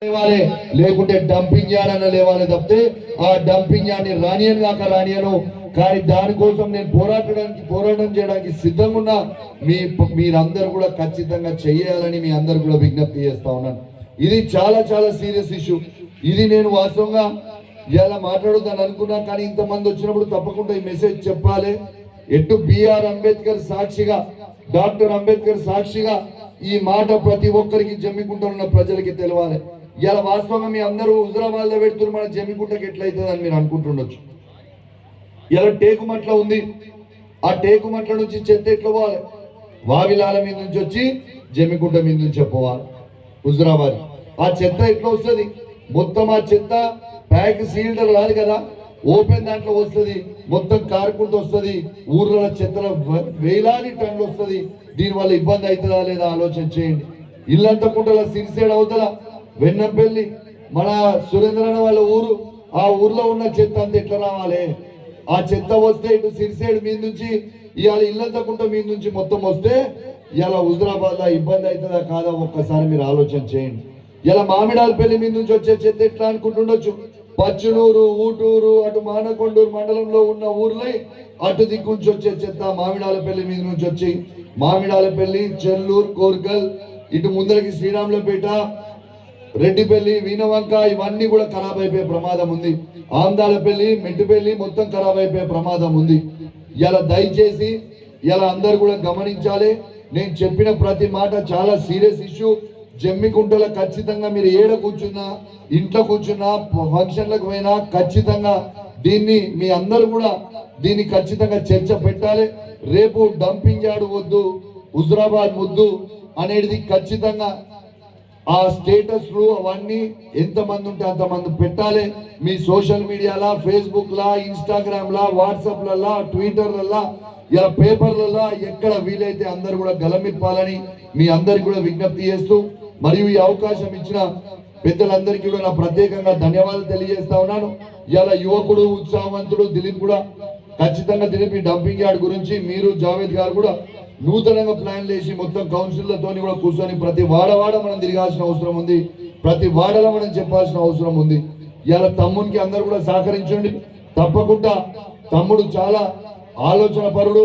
లేవాలి, లేకుంటే dumping yard అన్న లేవాలి తప్పితే ఆ డంపింగ్ యార్డ్ ని రానియను కాక రానియను. కానీ దానికోసం నేను పోరాటం చేయడానికి సిద్ధంగా ఉన్నా. మీరందరూ కూడా ఖచ్చితంగా చెయ్యాలని మీ అందరు కూడా విజ్ఞప్తి చేస్తా ఉన్నాను. ఇది చాలా చాలా సీరియస్ ఇష్యూ. ఇది నేను వాస్తవంగా ఇలా మాట్లాడుతాను అనుకున్నా, కానీ ఇంతమంది వచ్చినప్పుడు తప్పకుండా ఈ మెసేజ్ చెప్పాలి. ఎటు బిఆర్ అంబేద్కర్ సాక్షిగా, డాక్టర్ అంబేద్కర్ సాక్షిగా ఈ మాట ప్రతి ఒక్కరికి జమ్మికుంటున్న ప్రజలకి తెలవాలి. ఇలా వాస్తవంగా మీ అందరూ హుజరాబాద్ లో పెడుతున్నారు, మన జమ్మికుంటకి ఎట్లయితుంది అని మీరు అనుకుంటుండొచ్చు. ఇలా టేకుమట్ల ఉంది, ఆ టేకుమట్ల నుంచి చెత్త ఎట్లా పోవాలి? వావిలాల మీద నుంచి వచ్చి జమ్మికుంట మీద నుంచి పోవాలి హుజరాబాద్. ఆ చెత్త ఎట్లా వస్తుంది? మొత్తం ఆ చెత్త ప్యాక్ సీల్డర్ రాదు కదా, ఓపెన్ దాంట్లో వస్తుంది, మొత్తం కారుకుంటూ వస్తుంది. ఊర్ల చెత్తల వేలాది టన్నులు వస్తుంది. దీనివల్ల ఇబ్బంది అవుతుందా లేదా ఆలోచన చేయండి. ఇల్లంతా కుంటల సిరిసేడ అవుతుందా, వెన్నంపల్లి మన సురేంద్రన్న వాళ్ళ ఊరు, ఆ ఊర్లో ఉన్న చెత్త అంతా ఎట్లా రావాలి? ఆ చెత్త వస్తే ఇటు సిరిసేడు మీద నుంచి ఇవాళ ఇల్లంతా కుంట మీద నుంచి మొత్తం వస్తే ఇలా హుజరాబాద్ లో ఇబ్బంది అవుతుందా కాదా ఒక్కసారి మీరు ఆలోచన చేయండి. ఇలా మామిడాలపల్లి మీద నుంచి వచ్చే చెత్త ఎట్లా అనుకుంటుండొచ్చు, పచ్చునూరు, ఊటూరు, అటు మానకొండూరు మండలంలో ఉన్న ఊర్లై అటు దిక్కుంచి వచ్చే చెత్త మామిడాలపల్లి మీద నుంచి వచ్చి మామిడాలపల్లి, చెల్లూరు, కోర్కల్, ఇటు ముందరకి శ్రీరాములపేట, రెడ్డిపల్లి, వీణవంక ఇవన్నీ కూడా ఖరాబ్ అయిపోయే ప్రమాదం ఉంది. ఆందాలపల్లి, మెట్టుపల్లి మొత్తం ఖరాబ్ అయిపోయే ప్రమాదం ఉంది. ఇలా దయచేసి ఇలా అందరు కూడా గమనించాలి. నేను చెప్పిన ప్రతి మాట చాలా సీరియస్ ఇష్యూ. జమ్మికుంటలో ఖచ్చితంగా మీరు ఏడ కూర్చున్నా, ఇంట్లో కూర్చున్నా, ఫంక్షన్లకు పోయినా ఖచ్చితంగా దీన్ని మీ అందరూ కూడా దీన్ని ఖచ్చితంగా చర్చ పెట్టాలి. రేపు డంపింగ్ యార్డ్ వద్దు, హుజరాబాద్ ముద్దు అనేది ఖచ్చితంగా ఆ స్టేటస్లు అవన్నీ ఎంతమంది ఉంటే అంతమంది పెట్టాలి. మీ సోషల్ మీడియాలా, ఫేస్బుక్ లా, ఇన్స్టాగ్రామ్ లా, వాట్సాప్ లా, ట్విట్టర్లలా, ఇలా పేపర్లలో ఎక్కడ వీలైతే అందరు కూడా గలమిప్పాలని మీ అందరికి కూడా విజ్ఞప్తి చేస్తూ, మరియు ఈ అవకాశం ఇచ్చిన పెద్దలందరికీ కూడా నా ప్రత్యేకంగా ధన్యవాదాలు తెలియజేస్తా ఉన్నాను. ఇలా యువకుడు, ఉత్సాహవంతుడు దిలీప్ కూడా ఖచ్చితంగా దిలీప్ డంపింగ్ యార్డ్ గురించి మీరు జావేద్ గారు కూడా నూతనంగా ప్లాన్ చేసి మొత్తం కౌన్సిల్లతో కూడా కూర్చొని ప్రతి వాడవాడ మనం తిరగాల్సిన అవసరం ఉంది, ప్రతి వాడలో మనం చెప్పాల్సిన అవసరం ఉంది. ఇలా తమ్మునికి అందరు కూడా సహకరించండి. తప్పకుండా తమ్ముడు చాలా ఆలోచన పరుడు,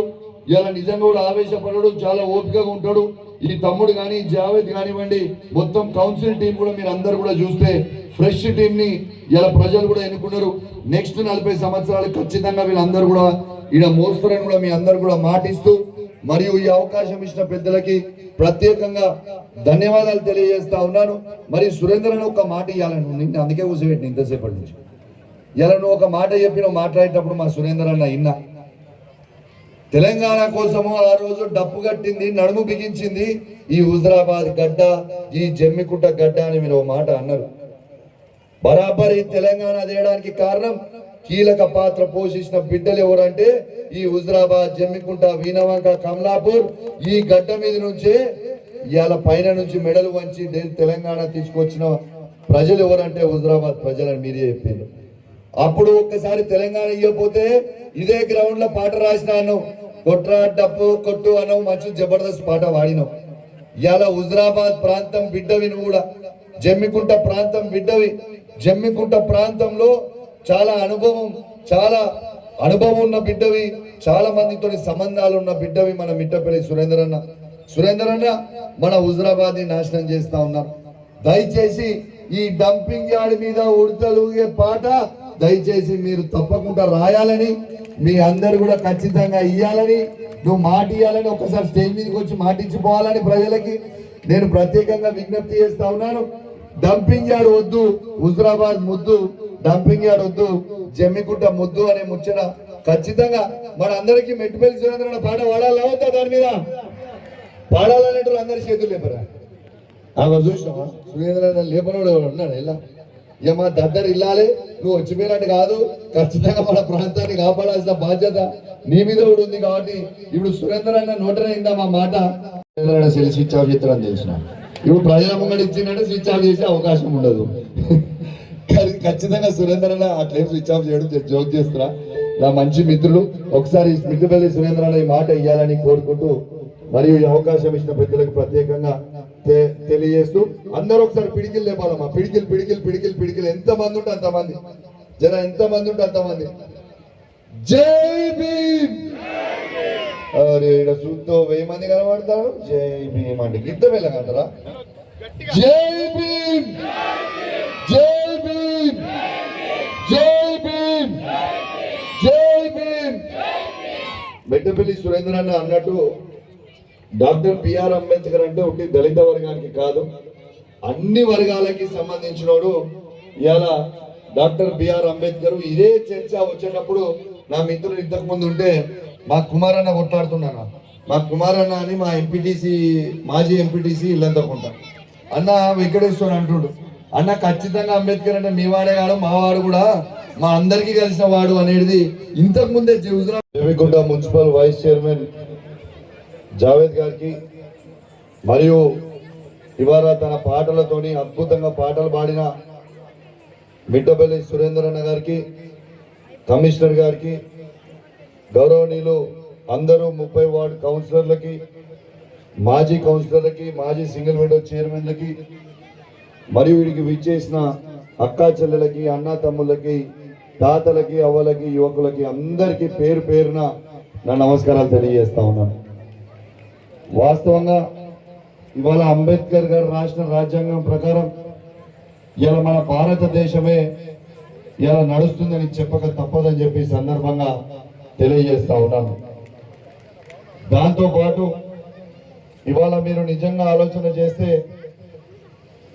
ఇలా నిజంగా కూడా ఆవేశపరుడు, చాలా ఓపికగా ఉంటాడు. ఈ తమ్ముడు కానీ జావేద్ కానివ్వండి, మొత్తం కౌన్సిల్ టీం కూడా మీరు అందరు కూడా చూస్తే ఫ్రెష్ టీం ని ఇలా ప్రజలు కూడా ఎన్నుకున్నారు. నెక్స్ట్ 40 సంవత్సరాలు ఖచ్చితంగా వీళ్ళందరూ కూడా ఈడ మోస్తారని కూడా మీ అందరు కూడా మాటిస్తూ, మరియు ఈ అవకాశం ఇచ్చిన పెద్దలకి ప్రత్యేకంగా ధన్యవాదాలు తెలియజేస్తా ఉన్నాను. మరి సురేంద్రను ఒక మాట ఇవ్వాలని నిన్న అందుకే కూర్చోబెట్టిన ఇంతసేపటి నుంచి. ఇలా నువ్వు ఒక మాట చెప్పి నువ్వు మాట్లాడేటప్పుడు మా సురేంద్ర అన్న ఇన్నా, తెలంగాణ కోసము ఆ రోజు డప్పు కట్టింది, నడుము బిగించింది ఈ హుజరాబాద్ గడ్డ, ఈ జమ్మికుంట గడ్డ అని మీరు ఒక మాట అన్నారు. బరాబర్ ఈ తెలంగాణ తేయడానికి కారణం, కీలక పాత్ర పోషించిన బిడ్డలు ఎవరంటే ఈ హుజరాబాద్, జమ్మికుంట, వీణవంక, కమలాపూర్ ఈ గడ్డ మీద నుంచే ఇవాళ పైన నుంచి మెడలు వంచి తెలంగాణ తీసుకొచ్చిన ప్రజలు ఎవరంటే హుజరాబాద్ ప్రజలని మీరే చెప్పింది. అప్పుడు ఒక్కసారి తెలంగాణ ఇవ్వకపోతే ఇదే గ్రౌండ్ లో పాట రాసినాను, కొట్రా డప్పు కొట్టు అనవు, మంచి జబర్దస్త్ పాట వాడినావు. ఇవాళ హుజరాబాద్ ప్రాంతం బిడ్డవి, నువ్వు కూడా జమ్మికుంట ప్రాంతం బిడ్డవి. జమ్మికుంట ప్రాంతంలో చాలా అనుభవం ఉన్న బిడ్డవి, చాలా మందితో సంబంధాలు ఉన్న బిడ్డవి మన మిట్టపల్లి సురేంద్రన్న మన హుజరాబాద్ ని నాశనం చేస్తా ఉన్నారు. దయచేసి ఈ డంపింగ్ యార్డ్ మీద ఉడతలుగే పాట దయచేసి మీరు తప్పకుండా రాయాలని, మీ అందరు కూడా ఖచ్చితంగా ఇయ్యాలని, నువ్వు మాట ఇయ్యాలని, ఒకసారి స్టేజ్ మీదకి వచ్చి మాట ఇచ్చిపోవాలని ప్రజలకి నేను ప్రత్యేకంగా విజ్ఞప్తి చేస్తా ఉన్నాను. డంపింగ్ యార్డ్ వద్దు, హుజరాబాద్ ముద్దు, డంపింగ్ యార్డ్ వద్దు, జమ్మికుంట ముద్దు అనే ముచ్చట ఖచ్చితంగా మన అందరికీ మెట్టుపల్లి సురేంద్ర పాట వాడాలా అవుతా, దాని మీద పాడాలనేటోళ్ళు అందరి చేతులు లేపరా. చూసినావా సురేంద్ర లేపనోడు ఎవరు ఉన్నాడు? ఇలా ఇక మా దగ్గర ఇల్లాలి, నువ్వు వచ్చిపోయినట్టు కాదు, ఖచ్చితంగా మన ప్రాంతాన్ని కాపాడాల్సిన బాధ్యత నీ మీద కూడా ఉంది. కాబట్టి ఇప్పుడు సురేంద్ర అన్న నోటరైందా మా మాట, స్విచ్ ఆఫ్ చేస్తారని తెలిసిన, ఇప్పుడు ప్రజల ముంగడు ఇచ్చిందంటే స్విచ్ ఆఫ్ చేసే అవకాశం ఉండదు. ఖచ్చితంగా సురేంద్ర అన్న అట్లేం స్విచ్ ఆఫ్ చేయడం జోక్ చేస్తున్నా. నా మంచి మిత్రులు ఒకసారి మిట్టపల్లి సురేంద్ర అన్న ఈ మాట ఇవ్వాలని కోరుకుంటూ, మరియు ఈ అవకాశం ఇచ్చిన పెద్దలకు ప్రత్యేకంగా తెలియజేస్తూ అందరూ ఒకసారి పిడికిలు లేపాలమ్మా. పిడికిలు పిడికిలు పిడికిలు పిడికిలు ఎంతమంది ఉంటే అంతమంది, జర ఎంతమంది ఉంటే అంతమంది. జై భీమ్. అరే ఇక్కడ చూస్తూ 1000 మంది కనబడతారు. జై భీమ్ అంటే గిద్ద వెళ్ళగంటారా? జై భీమ్, జై భీమ్, జై భీమ్, జై భీమ్. మెట్టపల్లి సురేంద్ర అన్న అన్నట్టు డాక్టర్ బిఆర్ అంబేద్కర్ అంటే ఒకటి దళిత వర్గానికి కాదు, అన్ని వర్గాలకి సంబంధించినోడు. ఇవాళ డాక్టర్ బిఆర్ అంబేద్కర్ ఇదే చర్చ వచ్చేటప్పుడు నా మిత్రులు ఇంతకు ముందు ఉంటే మా కుమారన్న కొట్లాడుతున్నాను. మా కుమారన్న అని మా ఎంపీటీసీ, మాజీ ఎంపీటీసీ ఇల్లంతకుంటా అన్న వెంకటేశ్వర అంటుండు, అన్న ఖచ్చితంగా అంబేద్కర్ అంటే మీ వాడే కాదు, మా వాడు కూడా, మా అందరికీ కలిసిన వాడు అనేది ఇంతకు ముందే Devikonda municipal vice chairman Javed గారికి, మరియు ఇవాళ తన పాటలతోని అద్భుతంగా పాటలు పాడిన మిట్టపల్లి సురేందర్ అన్న గారికి, కమిషనర్ గారికి, గౌరవనీయులు అందరూ 30 వార్డు కౌన్సిలర్లకి, మాజీ కౌన్సిలర్లకి, మాజీ సింగిల్ విండో చైర్మన్లకి, మరియు వీడికి విచ్చేసిన అక్కా చెల్లెలకి, అన్నా తమ్ముళ్ళకి, తాతలకి, అవ్వలకి, యువకులకి అందరికీ పేరు పేరున నా నమస్కారాలు తెలియజేస్తా ఉన్నాను. వాస్తవంగా ఇవాళ అంబేద్కర్ గారు రాసిన రాజ్యాంగం ప్రకారం ఇలా మన భారతదేశమే ఇలా నడుస్తుందని చెప్పక తప్పదని చెప్పి సందర్భంగా తెలియజేస్తా ఉన్నాను. దాంతోపాటు ఇవాళ మీరు నిజంగా ఆలోచన చేస్తే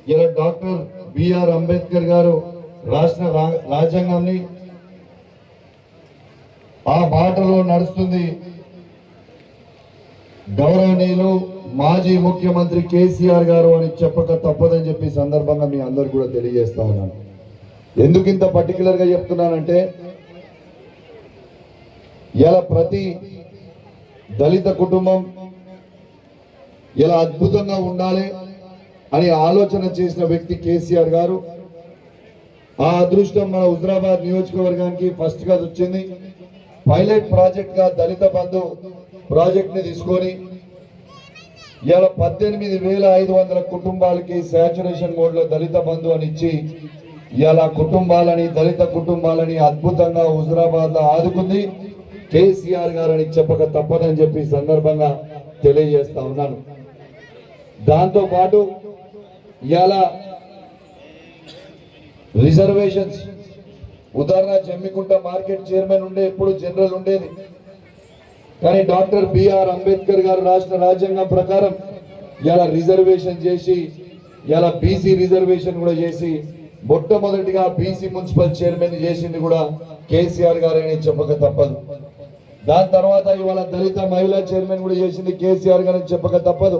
ఇలా డాక్టర్ బిఆర్ అంబేద్కర్ గారు రాసిన రాజ్యాంగాన్ని ఆ బాటలో నడుస్తుంది గౌరవనీయులు మాజీ ముఖ్యమంత్రి కేసీఆర్ గారు అని చెప్పక తప్పదని చెప్పి సందర్భంగా మీ అందరు కూడా తెలియజేస్తా ఉన్నాను. ఎందుకు ఇంత పర్టికులర్ గా చెప్తున్నానంటే ఇలా ప్రతి దళిత కుటుంబం ఇలా అద్భుతంగా ఉండాలి అని ఆలోచన చేసిన వ్యక్తి కేసీఆర్ గారు. ఆ అదృష్టం మన హుజరాబాద్ నియోజకవర్గానికి ఫస్ట్ గా వచ్చింది. పైలట్ ప్రాజెక్ట్ గా దళిత బంధు ప్రాజెక్ట్ ని తీసుకొని ఇలా 18,500 కుటుంబాలకి సాచురేషన్ మోడ్ లో దళిత బంధు అని ఇచ్చి ఇలా కుటుంబాలని, దళిత కుటుంబాలని అద్భుతంగా హుజరాబాద్ లో ఆదుకుంది కేసీఆర్ గారు అని చెప్పక తప్పదని చెప్పి సందర్భంగా తెలియజేస్తా ఉన్నాను. దాంతో పాటు ఇలా రిజర్వేషన్స్, ఉదాహరణ జమ్మికుంట మార్కెట్ చైర్మన్ ఉండే, ఎప్పుడు జనరల్ ఉండేది, కానీ డాక్టర్ బిఆర్ అంబేద్కర్ గారు రాసిన రాజ్యాంగం ప్రకారం ఇలా రిజర్వేషన్ చేసి ఇలా బీసీ రిజర్వేషన్ కూడా చేసి మొట్టమొదటిగా బీసీ మున్సిపల్ చైర్మన్ చేసింది కూడా కేసీఆర్ గారు అని చెప్పక తప్పదు. దాని తర్వాత ఇవాళ దళిత మహిళా చైర్మన్ కూడా చేసింది కేసీఆర్ గారు అని చెప్పక తప్పదు.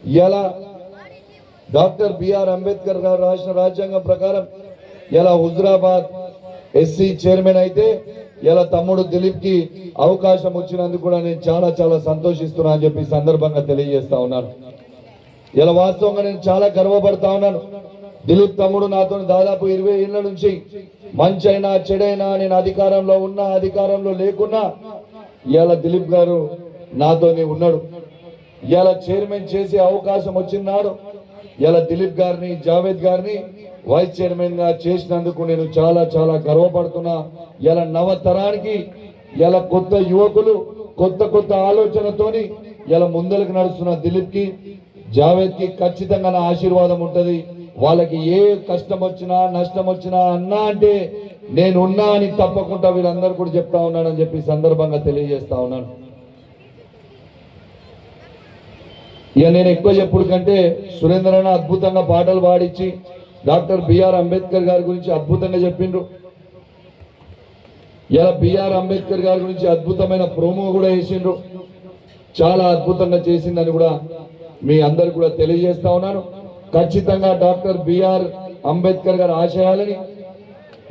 ఇలా డాక్టర్ బిఆర్ అంబేద్కర్ గారు రాసిన రాజ్యాంగం ప్రకారం ఇలా హుజరాబాద్ ఎస్సీ చైర్మన్ అయితే ఇలా తమ్ముడు దిలీప్ కి అవకాశం వచ్చినందుకు కూడా నేను చాలా చాలా సంతోషిస్తున్నా అని చెప్పి సందర్భంగా తెలియజేస్తా ఉన్నాను. ఇలా వాస్తవంగా నేను చాలా గర్వపడతా ఉన్నాను. దిలీప్ తమ్ముడు నాతో దాదాపు 20 ఏళ్ల నుంచి మంచైనా చెడైనా, నేను అధికారంలో ఉన్నా అధికారంలో లేకున్నా ఇలా దిలీప్ గారు నాతోనే ఉన్నాడు. ఇలా చైర్మన్ చేసే అవకాశం వచ్చినాడు. ఇలా దిలీప్ గారిని, జావేద్ గారిని వైస్ చైర్మన్ గా చేసినందుకు నేను చాలా చాలా గర్వపడుతున్నా. ఇలా నవతరానికి ఇలా కొత్త యువకులు కొత్త కొత్త ఆలోచనతోని ఇలా ముందలకు నడుస్తున్న దిలీప్ కి, జావేద్ కి ఖచ్చితంగా నా ఆశీర్వాదం ఉంటది. వాళ్ళకి ఏ కష్టం వచ్చినా నష్టం వచ్చినా అన్నా అంటే నేను ఉన్నా అని తప్పకుండా వీళ్ళందరూ కూడా చెప్తా ఉన్నానని చెప్పి సందర్భంగా తెలియజేస్తా ఉన్నాను. ఇక నేను ఎక్కువ చెప్పుడు కంటే సురేంద్ర అన్న అద్భుతంగా పాటలు పాడించి డాక్టర్ బిఆర్ అంబేద్కర్ గారి గురించి అద్భుతంగా చెప్పిండ్రు. ఇలా బిఆర్ అంబేద్కర్ గారి గురించి అద్భుతమైన ప్రోమో కూడా వేసిండ్రు. చాలా అద్భుతంగా చేసిందని కూడా మీ అందరు కూడా తెలియజేస్తా ఉన్నాను. ఖచ్చితంగా డాక్టర్ బిఆర్ అంబేద్కర్ గారి ఆశయాలని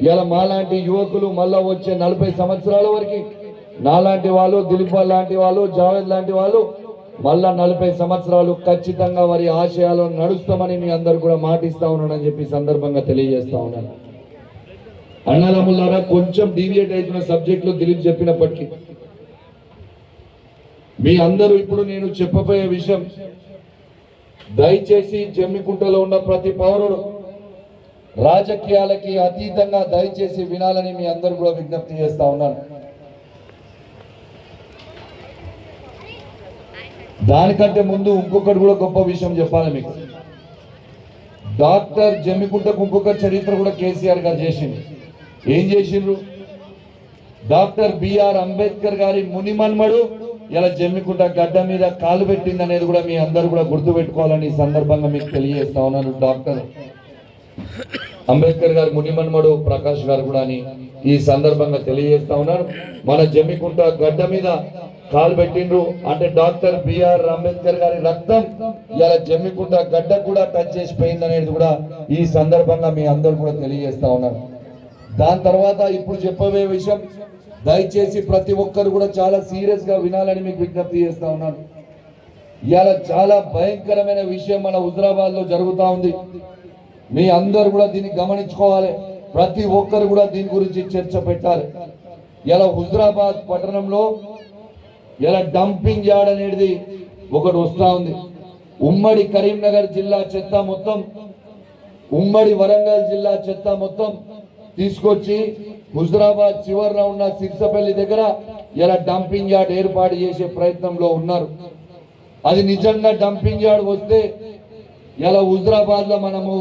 ఇలా మాలాంటి యువకులు మళ్ళా వచ్చే 40 సంవత్సరాల వరకు నాలాంటి వాళ్ళు, దిలీప్ లాంటి వాళ్ళు, జావేద్ లాంటి వాళ్ళు మళ్ళా 40 సంవత్సరాలు ఖచ్చితంగా వారి ఆశయాలను నడుస్తామని మీ అందరు కూడా మాటిస్తా ఉన్నానని చెప్పి సందర్భంగా తెలియజేస్తా ఉన్నాను. అన్నదమ్ములారా, కొంచెం డీవియేట్ అవుతున్న సబ్జెక్టులు దిలీప్ చెప్పినప్పటికీ మీ అందరూ ఇప్పుడు నేను చెప్పబోయే విషయం దయచేసి జమ్మికుంటలో ఉన్న ప్రతి పౌరుడు రాజకీయాలకి అతీతంగా దయచేసి వినాలని మీ అందరూ కూడా విజ్ఞప్తి చేస్తా ఉన్నాను. దానికంటే ముందు ఇంకొకటి కూడా గొప్ప విషయం చెప్పాలి మీకు. డాక్టర్ జమ్మికుంటకు ఇంకొక చరిత్ర కూడా కేసీఆర్ గారు చేసింది. ఏం చేసిండ్రు? డాక్టర్ బిఆర్ అంబేద్కర్ గారి మునిమన్మడు ఇలా జమ్మికుంట గడ్డ మీద కాలు పెట్టింది అనేది కూడా మీ అందరూ కూడా గుర్తు పెట్టుకోవాలని ఈ సందర్భంగా మీకు తెలియజేస్తా ఉన్నాను. డాక్టర్ అంబేద్కర్ గారి మునిమన్మడు ప్రకాష్ గారు కూడా అని ఈ సందర్భంగా తెలియజేస్తా ఉన్నాను. మన జమ్మికుంట గడ్డ మీద కాలు పెట్టిండ్రు అంటే డాక్టర్ బిఆర్ అంబేద్కర్ గారి రక్తం ఇలా జమ్మికుంట గడ్డ కూడా టచ్ చేసి పోయింది అనేది కూడా ఈ సందర్భంగా మీ అందరూ కూడా తెలియజేస్తా ఉన్నాను. దాని తర్వాత ఇప్పుడు చెప్పబోయే విషయం దయచేసి ప్రతి ఒక్కరు కూడా చాలా సీరియస్ గా వినాలని మీకు విజ్ఞప్తి చేస్తా ఉన్నాను. ఇవాళ చాలా భయంకరమైన విషయం మన హుజరాబాద్ లో జరుగుతూ ఉంది. మీ అందరు కూడా దీన్ని గమనించుకోవాలి. ప్రతి ఒక్కరు కూడా దీని గురించి చర్చ పెట్టాలి. ఇలా హుజరాబాద్ పట్టణంలో ఇలా డంపింగ్ యార్డ్ అనేది ఒకటి వస్తూ ఉంది. ఉమ్మడి కరీంనగర్ జిల్లా చెత్త మొత్తం, ఉమ్మడి వరంగల్ జిల్లా చెత్త మొత్తం తీసుకొచ్చి హుజరాబాద్ చివరిలో ఉన్న సిర్సపల్లి దగ్గర ఇలా డంపింగ్ యార్డ్ ఏర్పాటు చేసే ప్రయత్నంలో ఉన్నారు. అది నిజంగా డంపింగ్ యార్డ్ వస్తే ఇలా హుజరాబాద్ లో మనము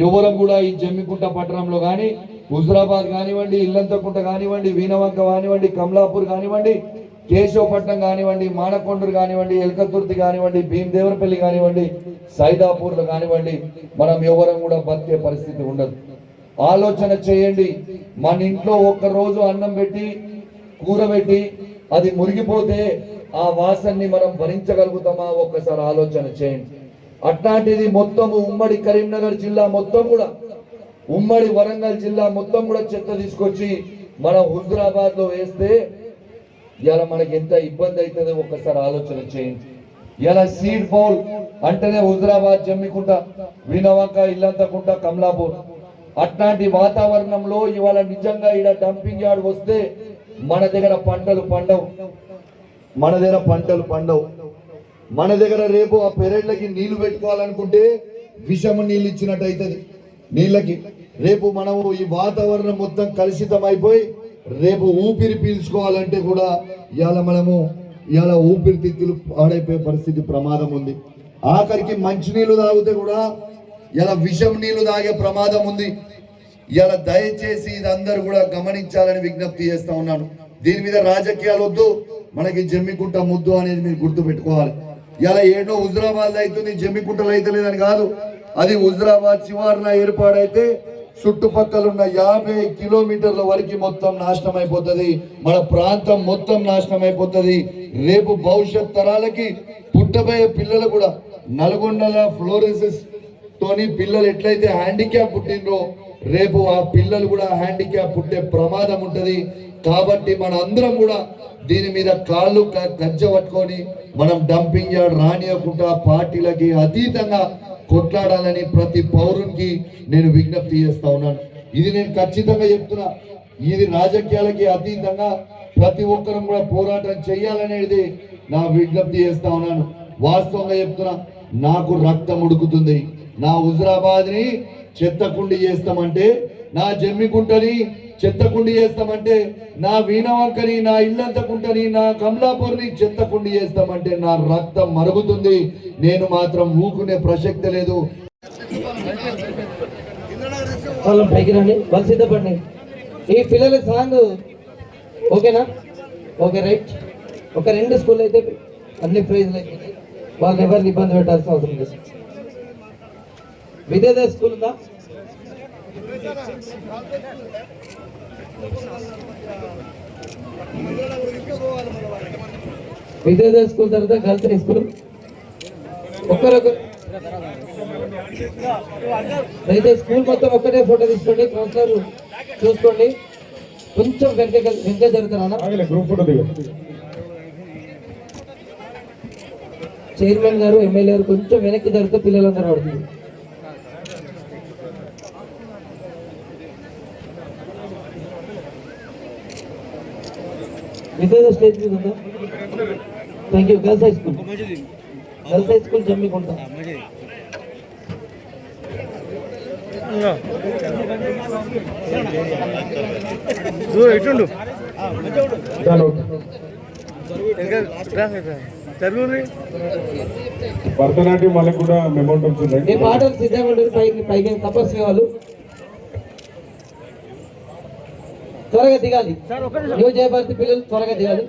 ఎవరం కూడా ఈ జమ్మికుంట పట్టణంలో కానీ హుజరాబాద్ కానివ్వండి, ఇల్లంతకుంట కానివ్వండి, వీణవంక కానివ్వండి, కమలాపూర్ కానివ్వండి, కేశవపట్నం కానివ్వండి, మానకొండూరు కానివ్వండి, ఎల్కతుర్తి కానివ్వండి, భీమదేవరపల్లి కానివ్వండి, సైదాపూర్లు కానివ్వండి, మనం ఎవరం కూడా బతికే పరిస్థితి ఉండదు. ఆలోచన చేయండి. మన ఇంట్లో ఒక్క రోజు అన్నం పెట్టి కూర పెట్టి అది మురిగిపోతే ఆ వాసనని మనం భరించగలుగుతామా? ఒక్కసారి ఆలోచన చేయండి. అట్లాంటిది మొత్తము ఉమ్మడి కరీంనగర్ జిల్లా మొత్తం కూడా, ఉమ్మడి వరంగల్ జిల్లా మొత్తం కూడా చెత్త తీసుకొచ్చి మన హుజరాబాద్ లో వేస్తే ఇలా మనకి ఎంత ఇబ్బంది అవుతుందో ఒక్కసారి ఆలోచన చేయండి. ఇలా సీడ్ బౌల్ అంటేనే హుజరాబాద్, జమ్మికుంట, వీణవంక, ఇల్లంతకుంట, కమలాపూర్ అట్లాంటి వాతావరణంలో ఇవాళ నిజంగా ఇక్కడ డంపింగ్ యార్డ్ వస్తే మన దగ్గర పంటలు పండవు. మన దగ్గర రేపు ఆ పెరడ్లకి నీళ్లు పెట్టుకోవాలనుకుంటే విషము నీళ్ళు ఇచ్చినట్టు అవుతుంది. నీళ్ళకి రేపు మనము ఈ వాతావరణం మొత్తం కలుషితం అయిపోయి రేపు ఊపిరి పీల్చుకోవాలంటే కూడా ఇవాళ ఊపిరితిత్తులు పాడైపోయే పరిస్థితి ప్రమాదం ఉంది. ఆఖరికి మంచినీళ్ళు తాగితే కూడా ఇలా విషం నీళ్లు తాగే ప్రమాదం ఉంది. ఇలా దయచేసి ఇది అందరూ కూడా గమనించాలని విజ్ఞప్తి చేస్తా ఉన్నాను. దీని మీద రాజకీయాలు వద్దు, మనకి జమ్మికుంట ముద్దు అనేది మీరు గుర్తు పెట్టుకోవాలి. ఇలా ఏడో హుజరాబాద్ అవుతుంది, జమ్మికుంటలు అయితే లేదని కాదు. అది హుజరాబాద్ చివరిన ఏర్పాడైతే చుట్టుపక్కల ఉన్న 50 కిలోమీటర్ల వరకు మొత్తం నాశనం అయిపోతుంది. మన ప్రాంతం మొత్తం నాశనం అయిపోతుంది. రేపు భవిష్యత్ తరాలకి పుట్టబోయే పిల్లలు కూడా నల్గొండల ఫ్లోరోసిస్ తోని పిల్లలు ఎట్లయితే హ్యాండిక్యాప్ పుట్టిండ్రో రేపు ఆ పిల్లలు కూడా హ్యాండిక్యాప్ పుట్టే ప్రమాదం ఉంటది. కాబట్టి మన అందరం కూడా దీని మీద కాళ్ళు గజ్జ పట్టుకొని మనం డంపింగ్ యార్డ్ రానియకుండా పార్టీలకి అతీతంగా కొట్లాడాలని ప్రతి పౌరునికి నేను విజ్ఞప్తి చేస్తా ఉన్నాను. ఇది నేను ఖచ్చితంగా చెప్తున్నా. ఇది రాజకీయాలకి అతీతంగా ప్రతి ఒక్కరం కూడా పోరాటం చేయాలనేది నా విజ్ఞప్తి చేస్తా ఉన్నాను. వాస్తవంగా చెప్తున్నా, నాకు రక్తం ఉడుకుతుంది. నా హుజరాబాద్ ని చెత్తకుండి చేస్తామంటే, నా జమ్మికుంటని చెత్తకుండి చేస్తామంటే, నా వీణవంకని, నా ఇల్లంతకుంటని, నా కమలాపూర్ని చెత్తకుండి చేస్తామంటే నా రక్తం మరుగుతుంది. నేను మాత్రం ఊకునే ప్రసక్తి లేదు. సిద్ధపడి ఈ పిల్లల సాంగ్ ఓకేనా? Okay, right. ఒక 2 స్కూల్ అయితే అన్ని ప్రైజ్లు అయిపోతాయి. వాళ్ళని ఎవరిని ఇబ్బంది పెట్టాల్సిన అవసరం లేదు. విద్యార్థి స్కూల్ ఉందా? విద్యార్థి స్కూల్ తర్వాత గర్ల్స్ స్కూల్ ఒక్కరొకరు అయితే స్కూల్ మొత్తం ఒక్కటే ఫోటో తీసుకోండి. కౌన్సిలర్ చూసుకోండి. కొంచెం వెనక జరుగుతారా? గ్రూప్ ఫోటో చైర్మన్ గారు, ఎమ్మెల్యే గారు కొంచెం వెనక్కి జరిగితే పిల్లలందరూ పడుతుంది. విద్యార్థి స్టేజ్ మీద ఉందా? Thank you. Girls high school Jammikunta. ఇటుండు భరతనాట్యం వాళ్ళకి కూడా మెమోటమ్స్ ఉన్నాయి. మీ పాటలు సిద్ధంగా ఉంటుంది. పైకి తపస్వి వాళ్ళు త్వరగా దిగాలి. న్యూ జయభారతి పిల్లలు త్వరగా దిగాలి.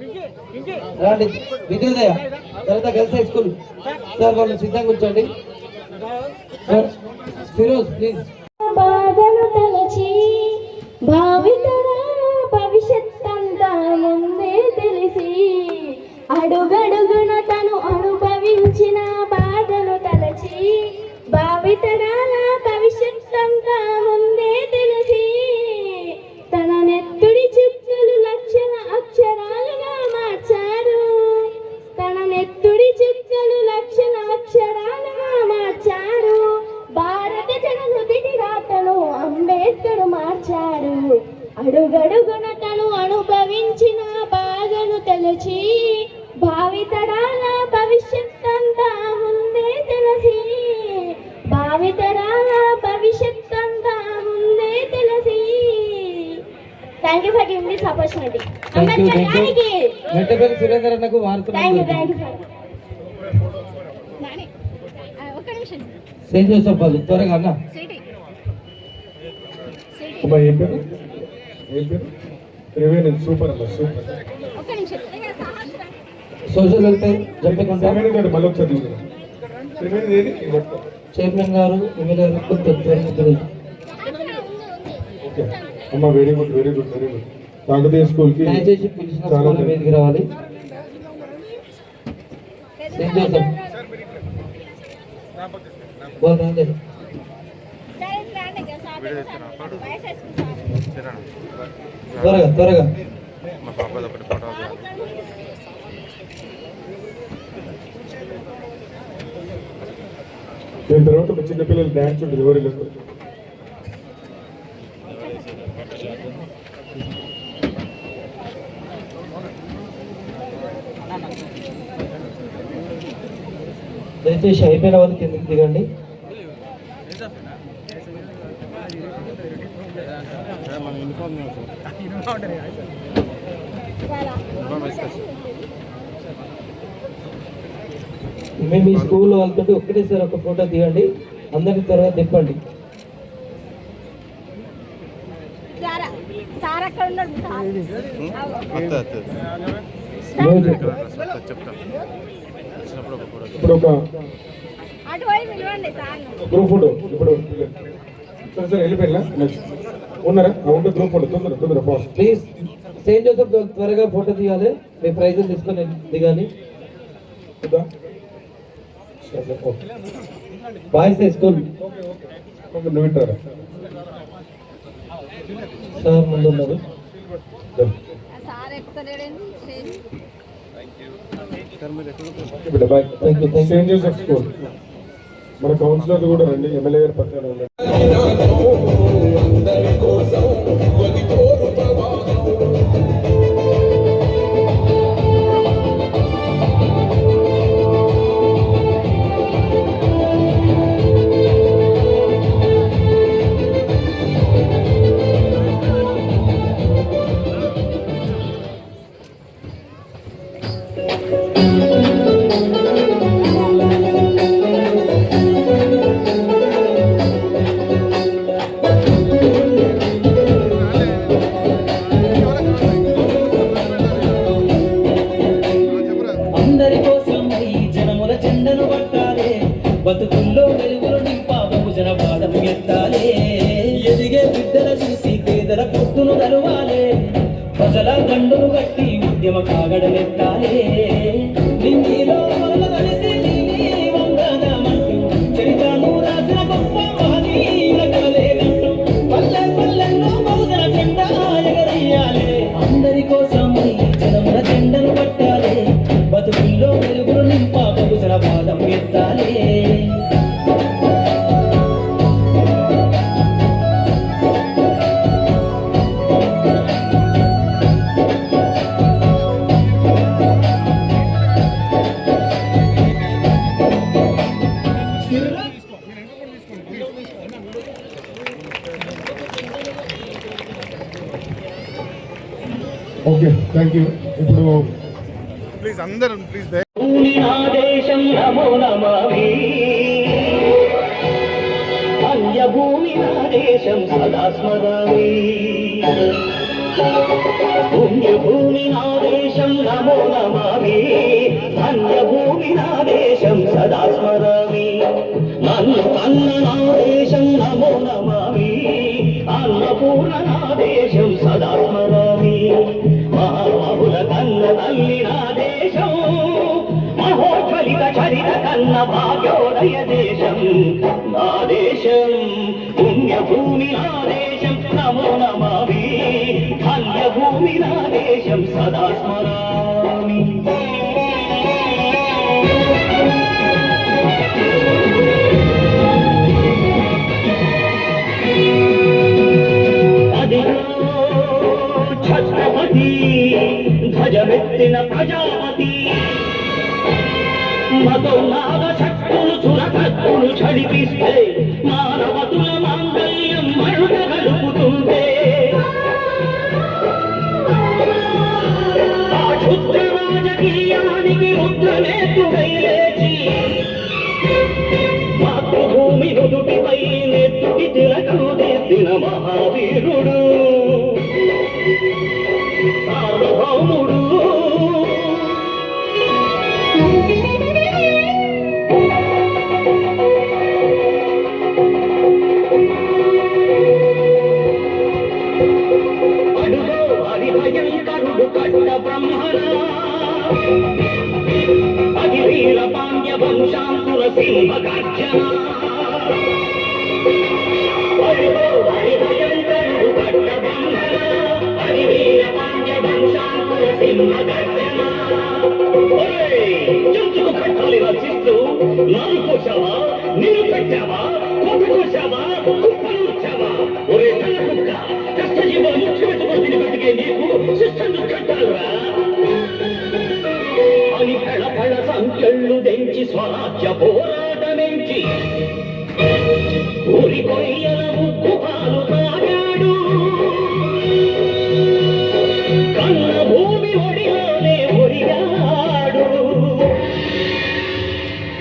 రండి విద్యోదయ తర్వాత గర్ల్స్ హై స్కూల్ సార్ వాళ్ళు సిద్ధంగా ఉంచండి. Sir Firoz please. బాధను తలచి భావితరాల భవిష్యత్తంతా ముందే తెలిసి అడుగడుగున తను అనుభవించిన బాధను తలచి భావితరాల భవిష్యత్తంతా ముందే తెలిసి తన నెత్తుడి చుక్కలు లక్షల అక్షరాలుగా మార్చారు. తన నెత్తుడి చుక్కలు లక్షల అక్షరాలుగా మార్చారు. భారత జననుదిటి రాతను అంబేద్కర్ మార్చారు. అడుగడుగున తను అనుభవించిన బాధను తలచి భావితరాల భవిష్యత్తంతా ముందే తెలిసి భావితరాల భవిష్యత్తంతా ముందే తెలిసి. Thank you for giving this opportunity. Ambedkar గారికి మెట్టపల్లి సురేందర్ అన్నకు వార్తలు. Thank you sir. ఒక్క నిమిషం సెయింట్ జోసెఫ్ వాళ్ళు త్వరగా అన్న. అమ్మా ఏం పేరు? ఏం పేరు? త్రివేణి. సూపర్ అమ్మా, సూపర్. ఒక్క నిమిషం. సోషల్ వెల్ఫేర్ జంపకుండా త్రివేణి గారు మళ్ళీ ఒకసారి దిగుతారు. త్రివేణి ఏది? ఇవ్వట్టు. చైర్మన్ గారు ఎమ్మెల్యే గారు. ఓకే అమ్మా, very good, very good, very good. Kakatiya స్కూల్కి దయచేసి పిలిచిన చాలా స్కూల్ మీదకి రావాలి. సెయింట్ జోసెఫ్ రండి. త్వరగా త్వరగా. దీని తర్వాత ఒక చిన్న పిల్లలు డ్యాన్స్ ఉంటుంది. ఎవరు దయచేసి అయిపోయిన వాళ్ళు కిందకి దిగండి. మేము మీ స్కూల్ వాళ్ళతో ఒక్కటేసారి ఒక ఫోటో దిగండి. అందరినీ త్వరగా తిప్పండి. ఇప్పుడు ఒక గ్రూప్ ఫోటో. ఇప్పుడు సరే సరే వెళ్ళిపోయినా నెక్స్ట్ ఉన్నారా? ఉంటే గ్రూప్ ఫోటో తొందర తొందర ఫాస్ట్ ప్లీజ్. సెయింట్ జోసెఫ్ త్వరగా ఫోటో దిగాలి. మీ ప్రైజులు తీసుకొని దిగాలి. బాయ్స్ హై స్కూల్ నువ్వు వింటారా? సార్ ముందు ఉన్నారు. Bye. Thank you. Saint Joseph school మన కౌన్సిలర్ కూడా రండి. ఎమ్మెల్యే గారి పక్కన ఉండండి. బతుకుల్లో వెలుగులు నింపా బహుజన పాదం ఎత్తాలే. ఎదిగే బిడ్డల చూసి పేదల పొట్టును తరువాలే. ప్రజల దండును గట్టి ఉద్యమ కాగడమెత్తాలే. నింగిలో మొదలు కలిసి వంగదామంటూ చరిత్రను రాసిన గొప్ప మహనీయుల కలలేనంటూ పల్లె పల్లెల్లో బహుజన జెండా ఎగరేయాలే. అందరి కోసం జనముల జెండను పట్టాలే. బతుకుల్లో వెలుగులు నింపా బహుజన పాదం ఎత్తాలే. Okay thank you. ఇప్పుడు భూమి నా దేశం నమో నమామి అన్యభూమి నా దేశం సదా స్మరామి పుణ్యభూమి నా దేశం నమో నమామి అన్యభూమి నా దేశం సదా స్మరామి నన్ను కన్న నా దేశం నమో నమామి అన్నపూర్ణ నా దేశం సదా స్మరామి మహామహుల కన్న తల్లి నా దేశం మహోజ్వలిత చరిత కన్న భాగ్యోదయ దేశం నా దేశం పుణ్యభూమి నా దేశం నమో నమామి ధన్యభూమి నా దేశం సదా స్మరామి ఛత్రపతి ధ్వజమెత్తిన ప్రజాపతి మతోన్నాద శక్తులు చురకత్తులు చడిపిస్తే మానవతుల మాంగళ్యం మరుట గడుపుతుంటే ఆ క్షుద్ర రాజకీయానికి ముద్రనేతుడై లేచి మాతృభూమి నుదుటిపై నెత్తుటి తిలకం దిద్దిన మహావీరుడు సార్వభౌముడు అడుగో హరిభయంకరుడు కట్ట బ్రహ్మణ అది వీర పాండ్య వంశాంకుల సింహ గర్జన అడుగో హరిభయంకరుడు కట్ట బ్రహ్మణ అది వీర పాండ్య వంశాంకుల సింహ గర్జన జంతువు కట్టాలి రచిస్తూ నాలు కోసావా నీరు పెట్టావా కోపి కోసావా కుప్పలు వచ్చావా ఒరే కళ్ళ కుక్క కష్టజీవుల ముఖ్య పెట్టుబడిని బతికే నీకు శిక్షను కట్టాలరా అని కళ సంఖ్యలు తెంచి స్వరాజ్య పోరాటమెంచి ఊరి కొయ్యల ముక్కు పాలు తాగాడు కన్న భూమి ఒడిలోనే ఒరిగాడు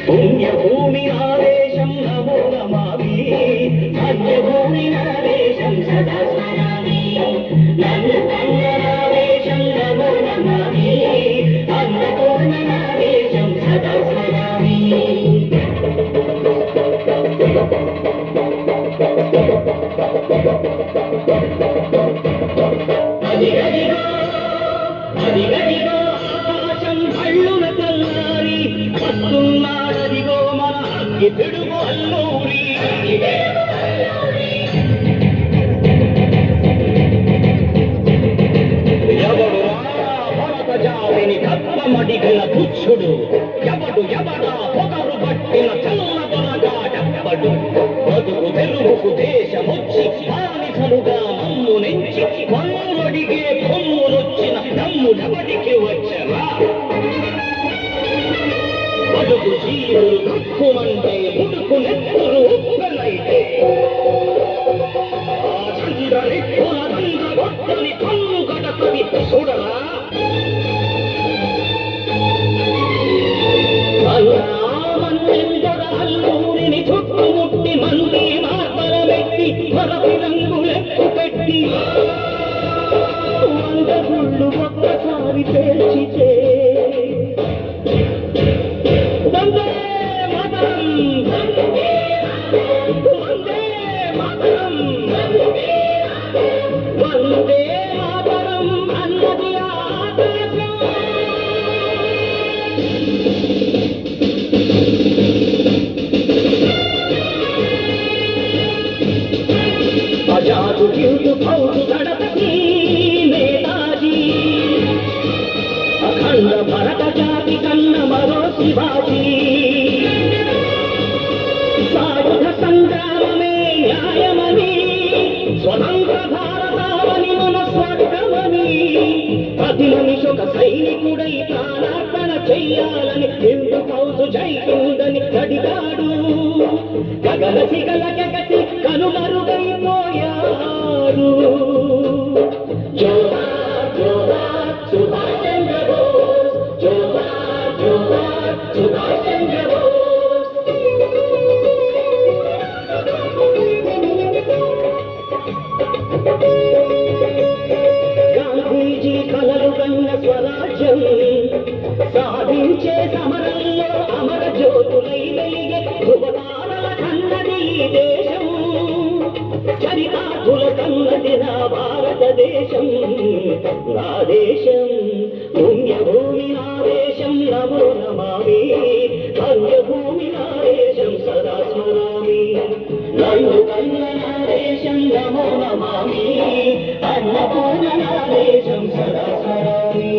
పుణ్యభూమి ఆవేశం నమో నమామి ధన్యభూమి ఆవేశం సదా స్మరామి నన్ను కన్ననావేశం నమో నమామి అన్నపూర్ణనావేశం సదా స్మరామి అదిగదిగో ఆకాశం కళ్ళున తెల్లారి వస్తున్నాడదిగో మన అగ్గి పిడుగు అల్లూరి ఎవడు భరత జాతిని కప్పమడిగిన తుచ్చుడు ఎవడా పొగరు పట్టిన చల్లదొరగాడెవ్వడు బతుకు తెలుగుకు దేశమొచ్చి బానిసలుగా మమ్ము నెంచి మమ్మడిగే కొమ్ములొచ్చిన దమ్ముడబడికి వచ్చరా బతుకు జీవులు తక్కువంటే ముడుకు నెత్తులు ఉప్పెనైతే ఆ చంద్రరెక్కుల దండ్రగొట్టని కన్ను గడపని చూడరా మన్నెందొర అల్లూరిని చుట్టుముట్టి మంది మార్బలమెట్టి మరపి రంగులెక్కు పెట్టి వంద గుళ్ళు ఒక్కసారి పేల్చితే వందే మాతరం వందే మాతరం వందే మాతరం అన్నది ఆకాశం అజాదు గిల్దు ఫౌజు దడపతి నేతాజీ అఖండ భరత జాతి కన్న మరో శివాజీ సాయుధ సంగ్రామమే న్యాయమని స్వతంత్ర భారతావని మన స్వర్గమని ప్రతి మనిషొక సైనికుడై ప్రాణార్పణ చెయ్యాలని హిందూ ఫౌజు జైకుందని అడిగాడు గగనసి గలగసి కనుమరుగైపోయాడు జోహార్ జోహార్ గాంధీజీ కలలు కన్న స్వరాజ్యం సాధించే సమరంలో అమర జ్యోతులై వెలిగే ధృవతారల కన్నది ఈ దేశం చరితార్థుల కన్నది నా భారతదేశం నా దేశం పుణ్యభూమి నా దేశం నమో నమామి ధన్యభూమి నా దేశం సదా స్మరామి నన్ను కన్న నా దేశం నమో నమామి అన్నపూర్ణ నా దేశం సదా స్మరామి.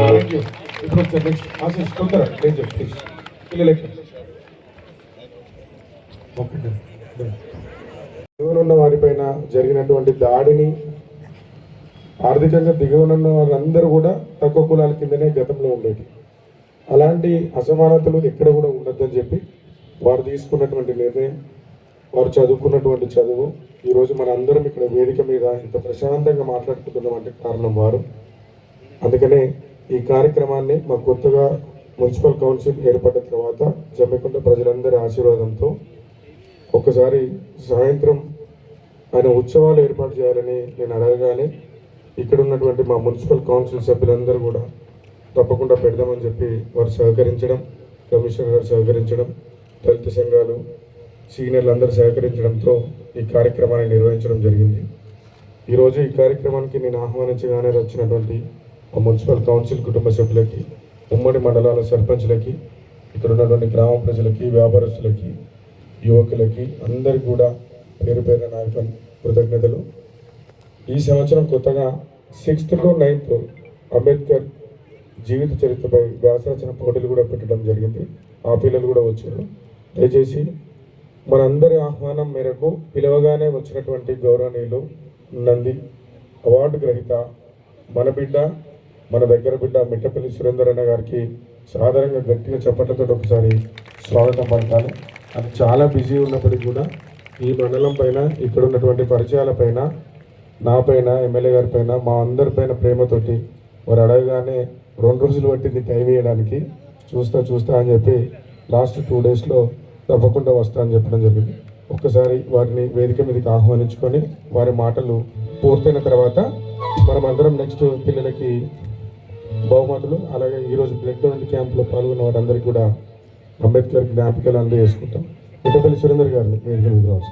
Thank you. ఇప్పుడు వచ్చారు నెక్స్ట్ ఆశీష్ తొందర డేంజర్ ప్లీజ్ పిల్లలకి దిగువనున్న వారిపైన జరిగినటువంటి దాడిని ఆర్థికంగా దిగువనున్న వారందరూ కూడా తక్కువ కులాల కిందనే గతంలో ఉండేది. అలాంటి అసమానతలు ఎక్కడ కూడా ఉండొద్దని చెప్పి వారు తీసుకున్నటువంటి నిర్ణయం, వారు చదువుకున్నటువంటి చదువు, ఈరోజు మన అందరం ఇక్కడ వేదిక మీద ఇంత ప్రశాంతంగా మాట్లాడుకుంటున్నామంటే కారణం వారు. అందుకనే ఈ కార్యక్రమాన్ని మా కొత్తగా మున్సిపల్ కౌన్సిల్ ఏర్పడిన తర్వాత జమ్మికుంట ప్రజలందరి ఆశీర్వాదంతో ఒక్కసారి సాయంత్రం ఆయన ఉత్సవాలు ఏర్పాటు చేయాలని నేను అడగగానే ఇక్కడ ఉన్నటువంటి మా మున్సిపల్ కౌన్సిల్ సభ్యులందరూ కూడా తప్పకుండా పెడదామని చెప్పి వారు సహకరించడం, కమిషనర్ గారు సహకరించడం, దళిత సంఘాలు సీనియర్లు అందరూ సహకరించడంతో ఈ కార్యక్రమాన్ని నిర్వహించడం జరిగింది. ఈరోజు ఈ కార్యక్రమానికి నేను ఆహ్వానించగానే వచ్చినటువంటి మా మున్సిపల్ కౌన్సిల్ కుటుంబ సభ్యులకి, ఉమ్మడి మండలాల సర్పంచ్లకి, ఇక్కడ ఉన్నటువంటి గ్రామ ప్రజలకి, వ్యాపారస్తులకి, యువకులకి అందరికీ కూడా పేరు పేరున నా యొక్క కృతజ్ఞతలు. ఈ సంవత్సరం కొత్తగా 6th to 9th అంబేద్కర్ జీవిత చరిత్రపై వ్యాసరచన పోటీలు కూడా పెట్టడం జరిగింది. ఆ పిల్లలు కూడా వచ్చారు. దయచేసి మనందరి ఆహ్వానం మేరకు పిలవగానే వచ్చినటువంటి గౌరవనీయులు నంది అవార్డు గ్రహీత మన బిడ్డ, మన దగ్గర బిడ్డ మిట్టపల్లి సురేందర్ అన్న గారికి సాధారణంగా గట్టిగా చప్పట్లతో ఒకసారి స్వాగతం పలకాలి. అది చాలా బిజీ ఉన్నప్పటికీ కూడా ఈ మండలం పైన, ఇక్కడ ఉన్నటువంటి పరిచయాల పైన, నా పైన, ఎమ్మెల్యే గారి పైన, మా అందరి పైన ప్రేమతోటి వారు అడగగానే 2 రోజులు పట్టింది టైం ఇవ్వడానికి. చూస్తా అని చెప్పి లాస్ట్ 2 daysలో తప్పకుండా వస్తా అని చెప్పడం జరిగింది. ఒక్కసారి వారిని వేదిక మీదకి ఆహ్వానించుకొని వారి మాటలు పూర్తయిన తర్వాత మనం అందరం నెక్స్ట్ పిల్లలకి బహుమతులు, అలాగే ఈరోజు బ్లడ్ డొనేట్ క్యాంప్లో పాల్గొన్న వారందరికీ కూడా అంబేద్కర్ జ్ఞాపికలు అందజేసుకుంటాం. మిట్టపల్లి సురేందర్ గారిని వేదిక మీద రావచ్చు.